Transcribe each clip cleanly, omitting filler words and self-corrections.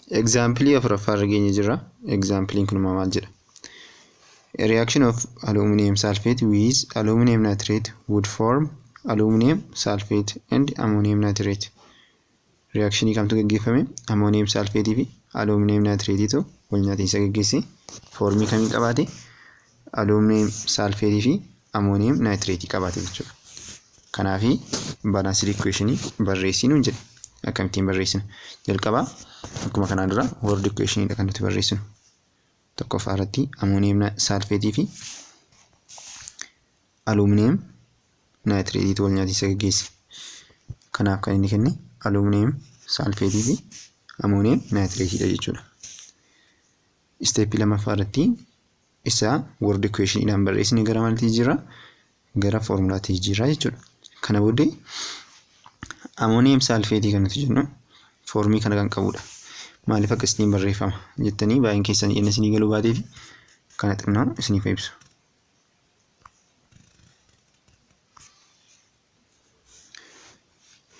Example afuraffaa irra geenye jirra. Example kun maal jedha? A reaction of aluminum sulfate with aluminum nitrate would form aluminum sulfate and ammonium nitrate. Reaction kamtu gaggeeffame? Ammonium sulfate fi aluminum nitrate tu wal nyaatiinsa gaggeesse formii kamii qabaate? Aluminum sulfate fi ammonium nitrate qabaate jechuudha. Kanaafi balanced equation barreessinu jedhe. Akkamittiin barreessina? Jalqaba akkuma kanaan dura word equation dha kan nuti barreessinu. Tokkoffaa irratti ammonium sulfate fi aluminum nitrate wal nyaatiinsa gaggeesse. Kanaaf kan inni kenne aluminum sulfate fi ammonium nitrate dha jechuudha. Step lammaffaa irratti isa word equation dhaan barreessine gara maaliitti jira? Gara formulaatti jira jechuudha. Kana booddee ammonium sulfate kan nuti jennu formii kana kan qabudha. Maaliif akkasitiin barreeffama jettanii baay'een keessan inni isinii galuu baateef kana xinnoo isiniif ibsu.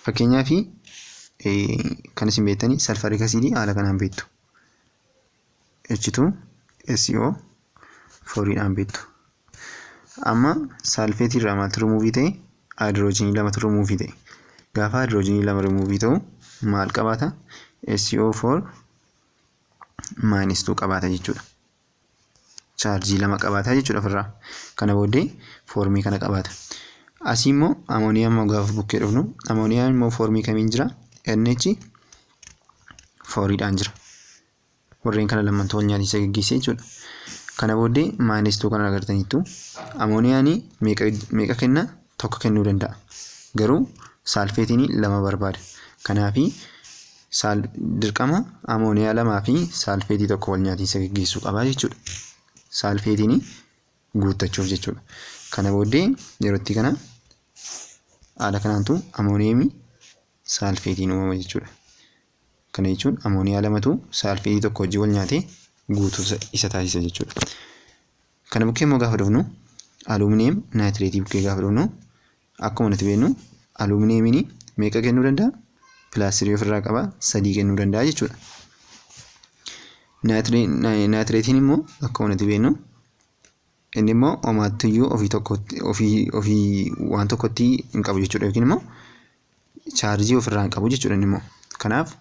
Fakkeenyaaf kan isin beektanii sulfuric acid haala kanaan beektu. H2SO4 dhaan beektu. Amma sulfate irraa maaltu remove ta'e? Hydrogen lamatu remove ta'e. Gaafa hydrogen lama remove ta'u maal qabaata? SO4 -2 qabaata jechuudha. Charge lama qabaata jechuudha ofirraa. Kana booddee formii kana qabaata. Asii immoo ammonium gaafa bukkee dhufnu ammonium immoo formii kamiin jira? NH4 dhaan jira. Warreen kana lamaan wal nyaatiinsa gaggeesse jechuudha. Kana booddee -2 kana agartaniittu ammoniyaanii meeqa kenna? Tokko kennuu danda'a. Garuu sulfatiin lama barbaada. Kanaafi dirqama ammoniyaa lamaa fi sulfatii tokko wal nyaatiinsa gaggeessuu qaba jechuudha. Sulfatiin guuttachuuf jechuudha. Kana booddee yerootti kana haala kanaantu ammonium sulfatiin uumama jechuudha. Kana jechuun ammoniyaa lamatu sulfatii tokko wajjin wal nyaatee guutuu isa taasisa jechuudha. Kana bukkee immoo gaafa dhufnu aluminum nitrate bukkee gaafa dhufnu akkuma nuti beeknu aluminiyamiin meeqa kennuu danda'a? Pilaastirii ofirraa qaba 3 kennuu danda'a jechuudha. Nitratiin immoo akkuma nuti beeknu inni immoo homaattuyyuu ofii waan tokkotti hin qabu jechuudha. Yookiin immoo chaarjii ofirraa hin qabu jechuudha inni immoo. Kanaaf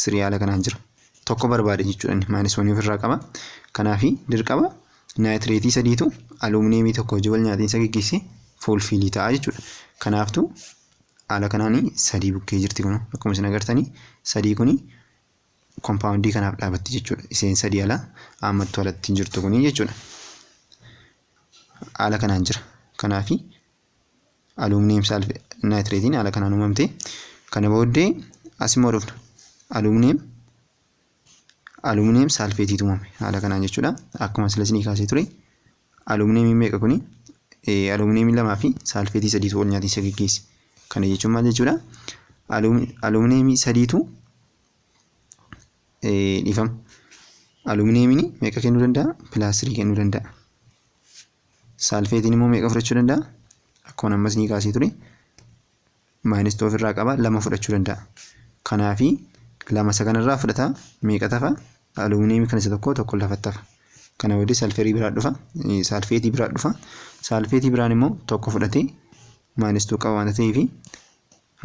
sirii haala kanaan jira. Tokko barbaada jechuudha inni -1 ofirraa qaba. Kanaafi dirqama nitratii 3tu aluminiyamii tokko wajjin wal nyaatiinsa gaggeesse fulfiilii ta'a jechuudha. Kanaaftu haala kanaanii 3 bukkee jirti kun akkuma isin agartanii 3 kuni compoundii kanaaf dhaabatti jechuudha. Isheen 3 ala ammattu alatti jirtu kuni jechuudha. Haala kanaan jira. Kanaafi aluminum sulfate nitratiin haala kanaan uumamte. Kana booddee asimmoo dhufna. Aluminum sulfate uumame haala kanaan jechuudha. Akkuma sila isinii kaasee ture aluminiyamiin meeqa kuni? Aluminiyamii lamaa fi sulfatii 3tu wal nyaatiinsa gaggeesse. Kana jechuun maal jechuudha? Aluminiyamii 3tu dhiifama. Aluminiyamiin meeqa kennuu danda'a? +3 kennuu danda'a. Sulfatiin immoo meeqa fudhachuu danda'a? Akkuma ammas ni kaasee ture -2 ofirraa qaba 2 fudhachuu danda'a. Kanaafi 2 isa kanarraa fudhata meeqa tafa? Aluminiyamii kan isa tokko lafatti hafa. Kana booddee sulfatii biraa dhufa. Sulfatii biraa dhufa. Sulfatii biraan immoo tokko fudhatee -2 qaba waan ta'eef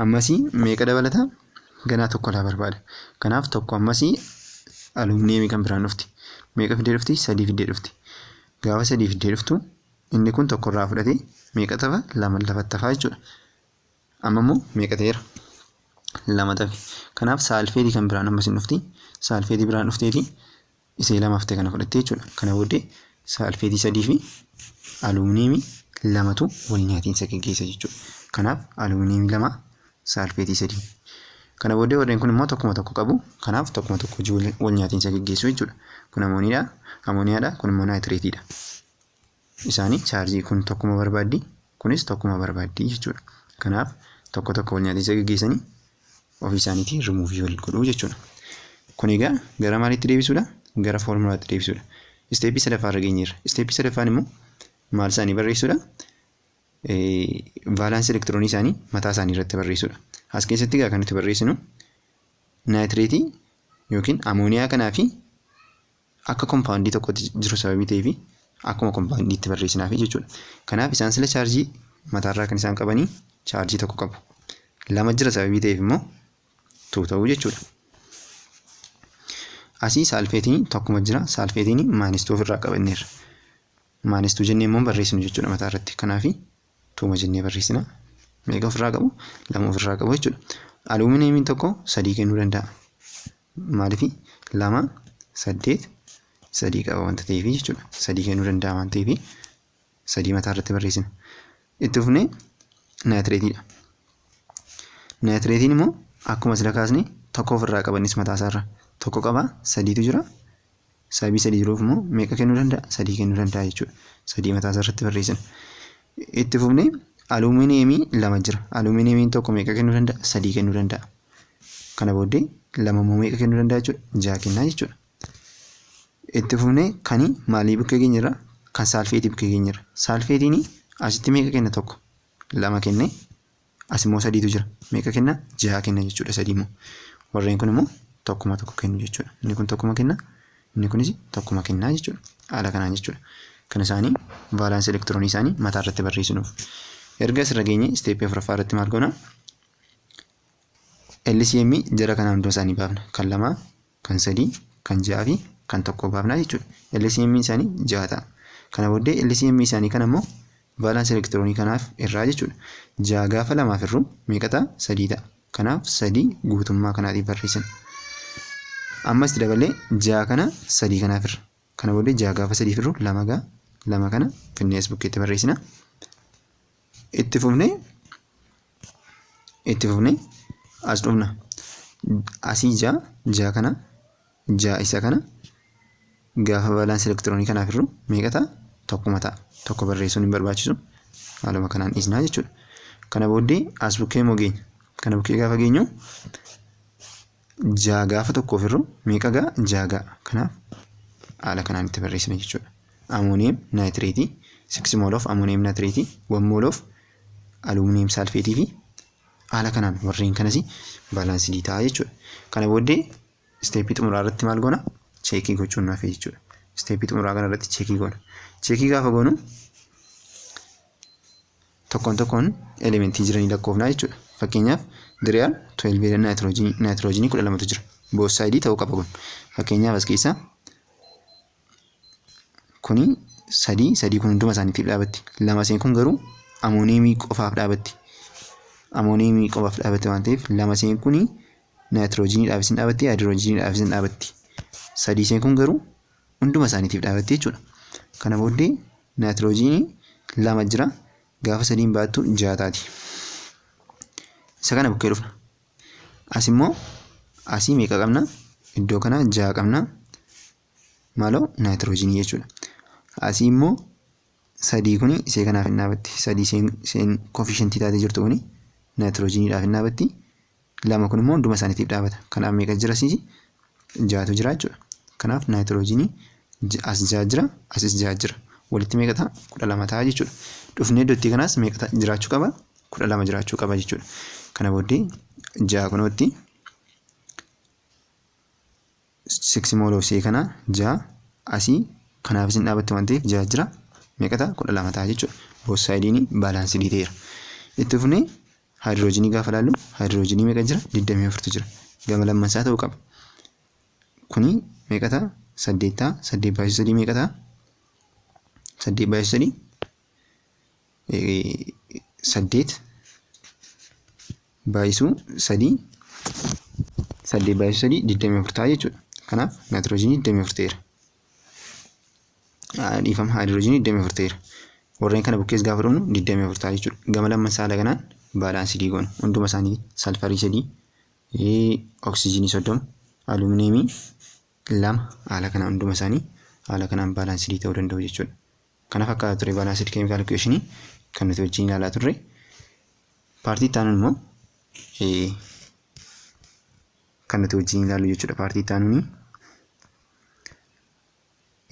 ammasii meeqa dabalata? Ganaa tokko laa barbaada. Kanaaf tokko ammasii aluminiyamii kan biraan dhufti. Meeqa fidee dhufti? 3 fidee dhufti. Gaafa 3 fidee dhuftu inni kun tokko irraa fudhatee meeqa tafa? 2 lafatti hafaa jechuudha. Amma immoo meeqa ta'eera? 2 tafe. Kanaaf sulfatii kan biraan ammas hin dhufti. Sulfatii biraan dhufteeti isee 2 haftee kana fudhattee jechuudha. Kana booddee sulfatii 3 fi aluminiyamii 2tu wal nyaatiinsa gaggeessa jechuudha. Kanaaf aluminiyamii 2 sulfatii 3. Kana booddee warreen kun immoo tokkuma tokko qabu. Kanaaf tokkuma tokko wal nyaatiinsa gaggeessu jechuudha. Kun ammoniyaadha. Kun immoo nitrateedha. Isaanii chaarjii kun tokkuma barbaaddi. Kunis tokkuma barbaaddi jechuudha. Kanaaf tokko wal nyaatiinsa gaggeessanii ofii isaaniitii remove wal godhuu jechuudha. Kun egaa gara maaliitti deebisuudha? Gara formulaatti deebisuudha. Steepii sadaffaa irra geenyeerra. Steepii sadaffaan immoo maal isaanii barreessuudha? Valence elektiroonii isaanii mataa isaanii irratti barreessuudha. As keessatti egaa kan nuti barreessinu nitratii yookiin amooniyaa kanaa fi akka kompaawundii tokkotti jiru sababii ta'eef akkuma kompaawundiitti barreessinaaf jechuudha. Kanaaf isaan sila chaarjii mataarraa kan isaan qabanii chaarjii tokko qabu. Lama jira sababii ta'eef immoo 2 ta'uu jechuudha. Asii saalfeetiin tokkuma jira. Saalfeetiin maanistuu ofirraa qabanneerra. Maanistuu jennee immoo barreessinu jechuudha mataarratti. Kanaaf 2 jennee barreessina. Meeqa ofirraa qabu? 2 ofirraa qabu jechuudha. Alumineemiin tokko 3 kennuu danda'a. Maaliif 2 8 3 qaba wanta ta'eef jechuudha. 3 kennuu danda'a waan ta'eef 3 mataarratti barreessina. Itti fufnee naayitireetiidha. Naayitireetiin immoo akkuma sila kaasne tokko ofirraa qabannis mataasaarra tokko qaba 3tu jira. Sababii 3 jiruuf immoo meeqa kennuu danda'a? 3 kennuu danda'a jechuudha. 3 mataasaarratti barreessina. Itti fufnee alumineemii 2 jira. Alumineemiin tokko meeqa kennuu danda'a? 3 kennuu danda'a. Kana booddee 2 immoo meeqa kennuu danda'a jechuudha? 6 kennaa jechuudha. Itti fufnee kani maalii bukkee keenyarra? Kan saalfeetii bukkee keenyarra. Saalfeetiin asitti meeqa kenna tokko? 2 kenne. As immoo 3tu jira. Meeqa kenna? 6 kenna jechuudha 3 immoo. Warreen kun immoo tokkuma tokko kennu jechuudha. Inni kun tokkuma kenna. Inni kunis tokkuma kennaa jechuudha. Haala kanaan jechuudha. Kan isaanii vaalaansii elektiroonii isaanii mataarratti barreessinuuf. Erga asirra geenye isteeppii afuraffaa irratti maal goona? LCM jara kanaan hundoo isaanii baafna. Kan 2, kan 3, kan 6 fi kan 1 baafna jechuudha. LCM isaanii 6 ta'a. Kana booddee LCM isaanii kana immoo vaalaansii elektiroonii kanaaf irraa jechuudha. 6 gaafa 2 irru meeqa ta'a? 3 ta'a. Kanaaf 3 guutummaa kanaatiif barreessina. Ammas dabalee 6 kana 3 kanaaf irra. Kana booddee 6 gaafa 3 irru 2 kana finnees bukkeetti barreessina. Itti fufnee as dhufna. Asii 6 kana 6 isa kana gaafa vaalaansii elektiroonii kanaaf irru meeqa ta'a? Tokkuma ta'a. Tokko barreessuun hin barbaachisu. Haaluma kanaan dhiisnaa jechuudha. Kana booddee as bukkee immoo geenya. Kana bukkee gaafa geenyu 6 gaafa tokkoof irru meeqa ga'a? 6 ga'a. Kanaaf haala kanaan itti barreessina jechuudha. Ammonium nitrate 6 mol of ammonium nitrate 1 mol of aluminum sulfate fi haala kanaan warreen kanas baalaansii ta'a jechuudha. Kana booddee isteeppii xumuraa irratti maal goona? Cheekii gochuun naaf jechuudha. Isteeppii xumuraa kana irratti cheekii goona. Cheekii gaafa goonu tokkoon elementii jiranii lakkoofnaa jechuudha. Fakkeenyaaf diriyaal 12 naayitiroojiinii 12tu jira. Both side ta'uu qaba kun. Fakkeenyaaf as keessaa kuni 3 kun hunduma isaaniitiif dhaabatti. 2 seen kun garuu amooniyeemii qofaaf dhaabatti. Amooniyeemii qofaaf dhaabatti waan ta'eef 2 seen kuni naayitiroojiiniidhaafis hin dhaabatti, haayidrojiiniidhaafis hin dhaabatti. 3 seen kun garuu hunduma isaaniitiif dhaabatti jechuudha. Kana booddee naayitiroojiinii 2 jira. Gaafa 3 baattu 6 taati. Isa kana bukkee dhufna. As immoo asii meeqa qabna? Iddoo kana 6 qabna. Maaloo naayitiroojiinii jechuudha. Asii immoo 3 kuni isee kanaaf hin dhaabatti. 3 seen koofishentii taatee jirtu kuni naayitiroojiiniidhaaf hin dhaabatti. 2 kun immoo hunduma isaaniitiif dhaabata. Kanaaf meeqa jira asiis? 6tu jira jechuudha. Kanaaf naayitiroojiinii as 6 jira, asis 6 jira. Walitti meeqa ta'a? 12 ta'a jechuudha. Dhufnee iddootti kanaas meeqa jiraachuu qaba? 12 jiraachuu qaba jechuudha. Kana booddee 6 kunootti 6 mol of kana 6 asii kanaafis hin dhaabatti waan ta'eef 6 jira. Meeqa ta'a? 12 ta'a jechuudha. Both side'iin baalaansii ta'eera. Itti fufnee haayidroojinii gaafa ilaallu haayidroojinii meeqa jira? 24tu jira. Gama lammansaa ta'uu qaba. Kuni meeqa ta'a? 8 ta'a. 8 baay'isuu 3 meeqa ta'a? 8 baay'isuu 3 8 baay'isuu 3 8 baay'isuu 3 24 ta'a jechuudha. Kanaaf naayitiroojiinii 24 ta'eera. Dhiifama haayidroojinii 24 ta'eera. Warreen kana bukkees gaafa dhufnu 24 ta'a jechuudha. Gama lammansaa haala kanaan baalaansii goona. Hunduma isaanii salfarii 3 oksijiinii 30 alumineemii 2 haala kanaan hunduma isaanii haala kanaan baalaansii ta'uu danda'u jechuudha. Kana fakkaata ture baalaansii keemikaala equationii kan nuti wajjin ilaalaa turre. Paartii itti aanuun immoo kan nuti wajjin ilaallu jechuudha. Paartii itti aanuun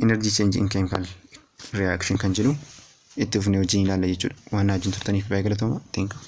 energy change in chemical reaction kan jedhu itti fufnee wajjin ilaalla jechuudha. Waan wajjin turtaniif baay'ee galatooma. Thank you.